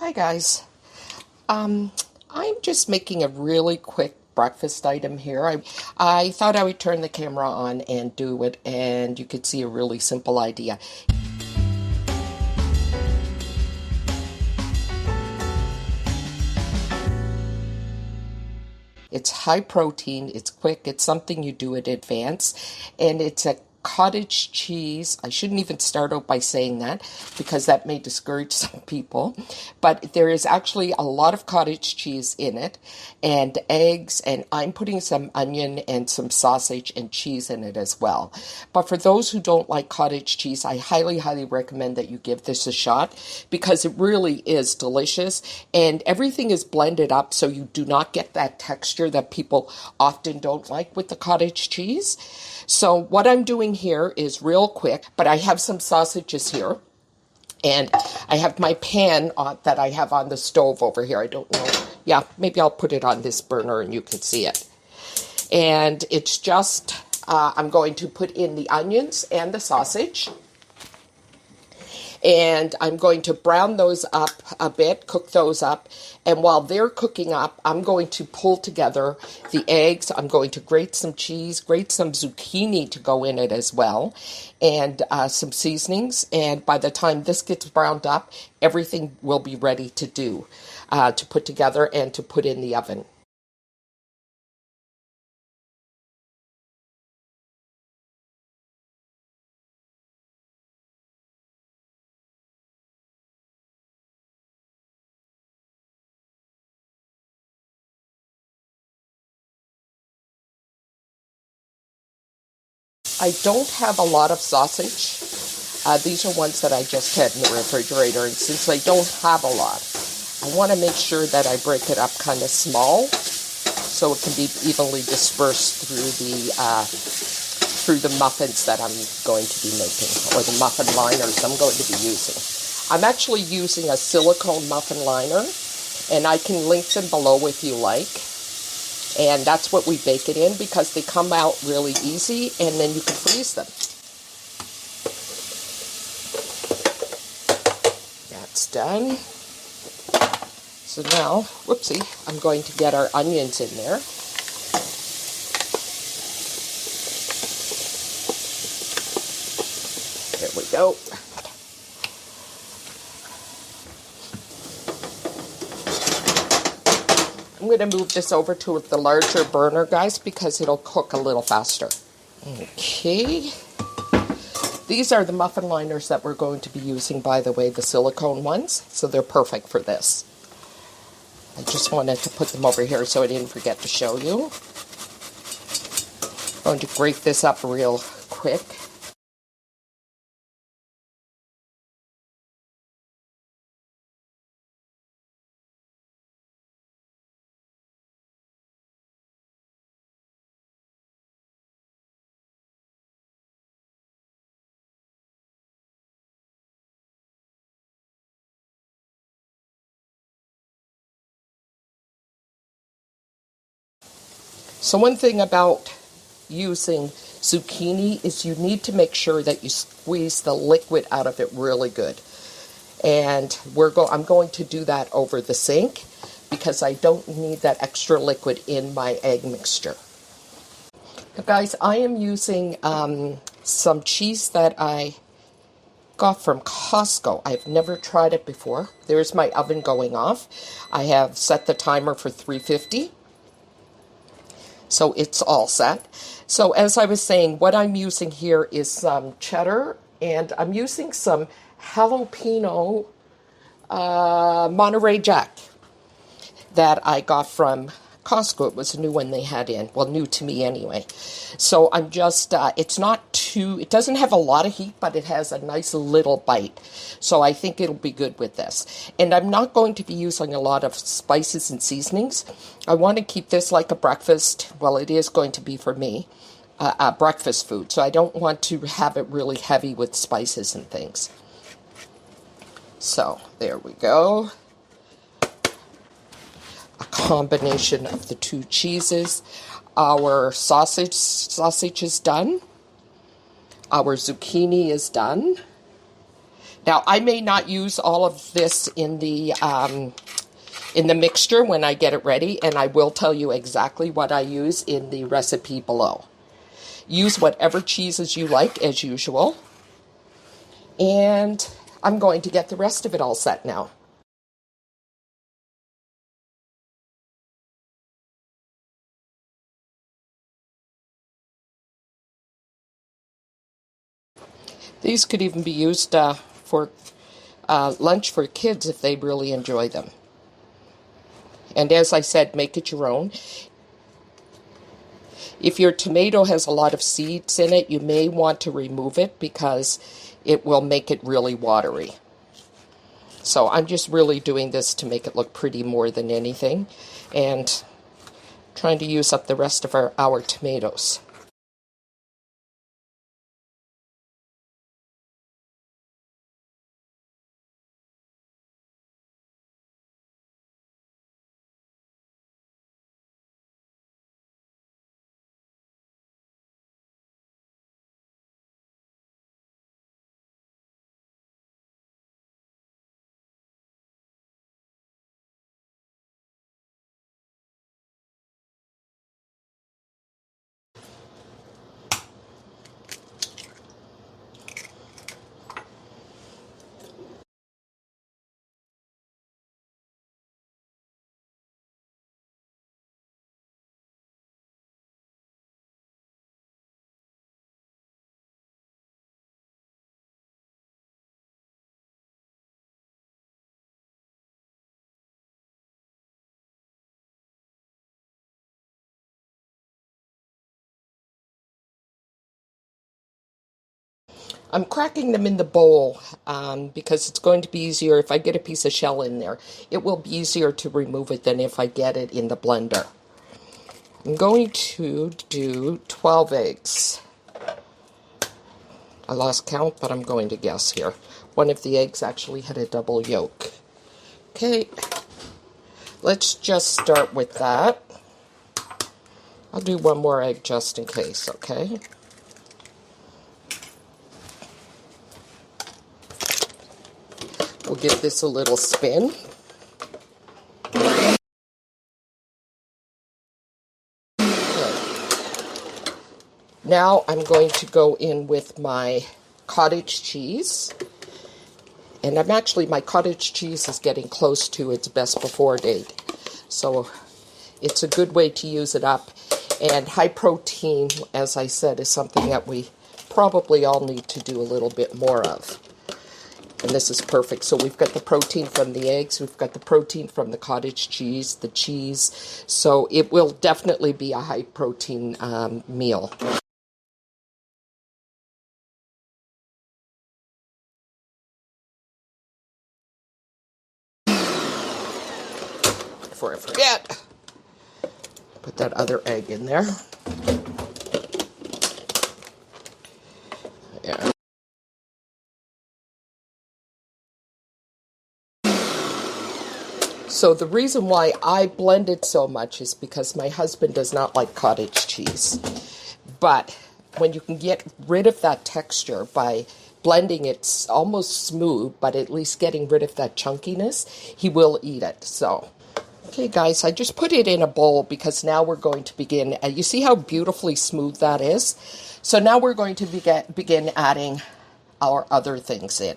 Hi guys. I'm just making a really quick breakfast item here. I thought I would turn the camera on and do it, and you could see a really simple idea. It's high protein, it's quick, it's something you do in advance, and it's a cottage cheese. I shouldn't even start out by saying that because that may discourage some people, but there is actually a lot of cottage cheese in it and eggs, and I'm putting some onion and some sausage and cheese in it as well. But for those who don't like cottage cheese, I highly recommend that you give this a shot because it really is delicious, and everything is blended up so you do not get that texture that people often don't like with the cottage cheese. So what I'm doing here is real quick, but I have some sausages here, and I have my pan that I have on the stove over here. I don't know. Yeah, maybe I'll put it on this burner and you can see it. And it's just, I'm going to put in the onions and the sausage. And I'm going to brown those up a bit, cook those up. And while they're cooking up, I'm going to pull together the eggs. I'm going to grate some cheese, grate some zucchini to go in it as well, and some seasonings. And by the time this gets browned up, everything will be ready to do, to put together and to put in the oven. I don't have a lot of sausage. These are ones that I just had in the refrigerator, and since I don't have a lot, I want to make sure that I break it up kind of small so it can be evenly dispersed through the muffins that I'm going to be making, or the muffin liners I'm going to be using. I'm actually using a silicone muffin liner, and I can link them below if you like. And that's what we bake it in because they come out really easy, and then you can freeze them. That's done. So now, whoopsie, I'm going to get our onions in there. There we go. I'm going to move this over to the larger burner, guys, because it'll cook a little faster. Okay. These are the muffin liners that we're going to be using, by the way, the silicone ones. So they're perfect for this. I just wanted to put them over here so I didn't forget to show you. I'm going to grate this up real quick. So one thing about using zucchini is you need to make sure that you squeeze the liquid out of it really good. And I'm going to do that over the sink because I don't need that extra liquid in my egg mixture. Now guys, I am using some cheese that I got from Costco. I've never tried it before. There's my oven going off. I have set the timer for 350. So it's all set. So as I was saying, what I'm using here is some cheddar, and I'm using some jalapeno Monterey Jack that I got from Costco. It was a new one they had in. Well, new to me anyway. So I'm just, it doesn't have a lot of heat, but it has a nice little bite. So I think it'll be good with this. And I'm not going to be using a lot of spices and seasonings. I want to keep this like a breakfast. Well, it is going to be for me, a breakfast food. So I don't want to have it really heavy with spices and things. So there we go. A combination of the two cheeses. Our sausage is done. Our zucchini is done. Now, I may not use all of this in the mixture when I get it ready, and I will tell you exactly what I use in the recipe below. Use whatever cheeses you like, as usual. And I'm going to get the rest of it all set now. These could even be used for lunch for kids if they really enjoy them. And as I said, make it your own. If your tomato has a lot of seeds in it, you may want to remove it because it will make it really watery. So I'm just really doing this to make it look pretty more than anything, and trying to use up the rest of our tomatoes. I'm cracking them in the bowl because it's going to be easier if I get a piece of shell in there. It will be easier to remove it than if I get it in the blender. I'm going to do 12 eggs. I lost count, but I'm going to guess here. One of the eggs actually had a double yolk. Okay, let's just start with that. I'll do one more egg just in case, okay? We'll give this a little spin. Okay. Now I'm going to go in with my cottage cheese. And my cottage cheese is getting close to its best before date. So it's a good way to use it up. And high protein, as I said, is something that we probably all need to do a little bit more of. And this is perfect. So we've got the protein from the eggs, we've got the protein from the cottage cheese, the cheese. So it will definitely be a high protein meal. Before I forget, put that other egg in there. Yeah. So the reason why I blend it so much is because my husband does not like cottage cheese. But when you can get rid of that texture by blending it almost smooth, but at least getting rid of that chunkiness, he will eat it. So, okay guys, I just put it in a bowl because now we're going to begin. You see how beautifully smooth that is? So now we're going to begin adding our other things in.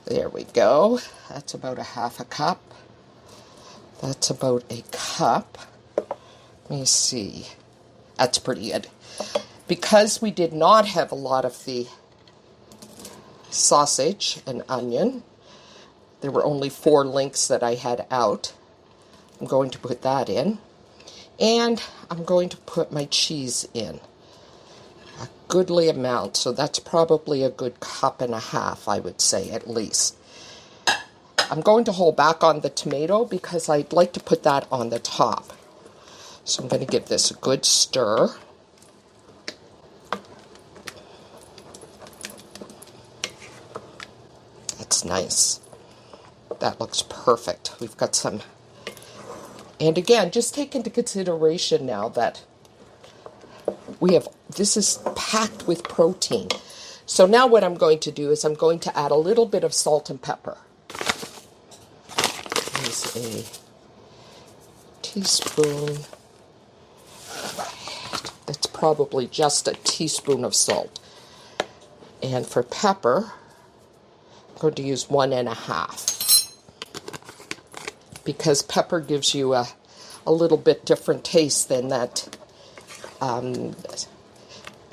There we go. That's about a half a cup. That's about a cup. Let me see. That's pretty good. Because we did not have a lot of the sausage and onion, there were only 4 links that I had out. I'm going to put that in. And I'm going to put my cheese in. A goodly amount. So that's probably a good cup and a half, I would say, at least. I'm going to hold back on the tomato because I'd like to put that on the top. So I'm going to give this a good stir. That's nice. That looks perfect. We've got some. And again, just take into consideration now that this is packed with protein. So now what I'm going to do is I'm going to add a little bit of salt and pepper. Here's a teaspoon. It's probably just a teaspoon of salt. And for pepper, I'm going to use 1.5. Because pepper gives you a little bit different taste than that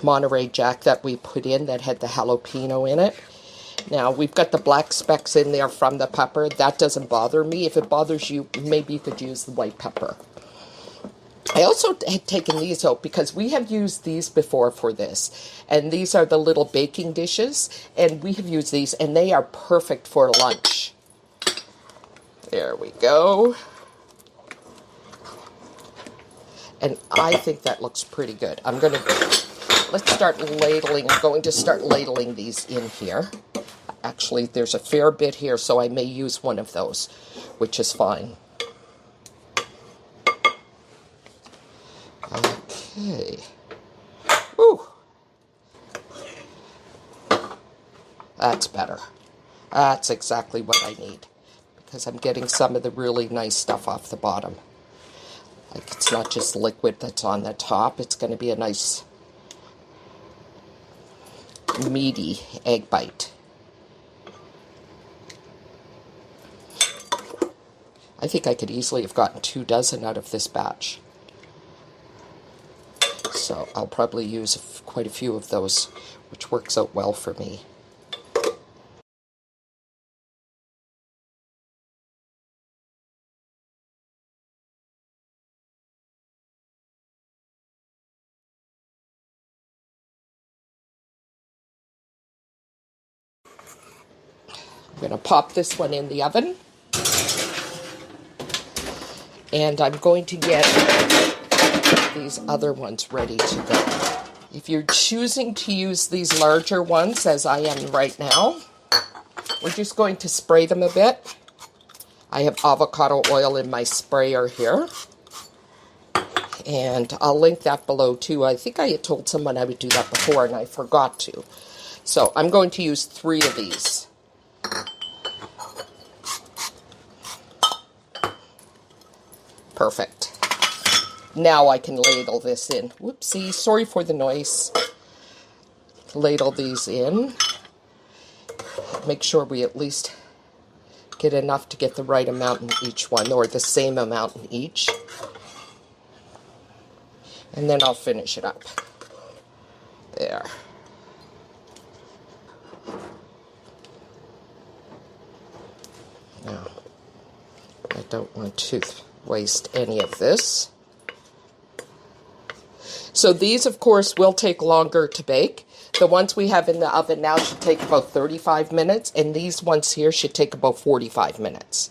Monterey Jack that we put in that had the jalapeno in it. Now, we've got the black specks in there from the pepper. That doesn't bother me. If it bothers you, maybe you could use the white pepper. I also had taken these out because we have used these before for this. And these are the little baking dishes. And we have used these, and they are perfect for lunch. There we go. And I think that looks pretty good. Let's start ladling. I'm going to start ladling these in here. Actually, there's a fair bit here, so I may use one of those, which is fine. Okay. Ooh. That's better. That's exactly what I need, because I'm getting some of the really nice stuff off the bottom. Like, it's not just liquid that's on the top. It's going to be a nice meaty egg bite. I think I could easily have gotten 2 dozen out of this batch. So I'll probably use quite a few of those, which works out well for me. I'm going to pop this one in the oven. And I'm going to get these other ones ready to go. If you're choosing to use these larger ones, as I am right now, we're just going to spray them a bit. I have avocado oil in my sprayer here. And I'll link that below too. I think I had told someone I would do that before and I forgot to. So I'm going to use 3 of these. Perfect. Now I can ladle this in. Whoopsie, sorry for the noise. Ladle these in. Make sure we at least get enough to get the right amount in each one, or the same amount in each. And then I'll finish it up. There. Now, I don't want to waste any of this. So these, of course, will take longer to bake. The ones we have in the oven now should take about 35 minutes, and these ones here should take about 45 minutes.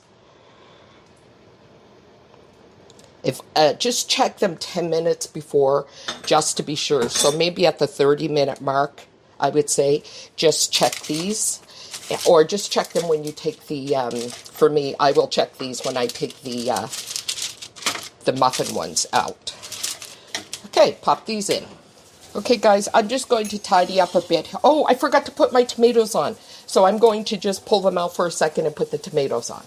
If just check them 10 minutes before, just to be sure. So maybe at the 30-minute mark, I would say, just check these. Or just check them when you take the, for me, I will check these when I take the muffin ones out. Okay, pop these in. Okay, guys, I'm just going to tidy up a bit. Oh, I forgot to put my tomatoes on. So I'm going to just pull them out for a second and put the tomatoes on.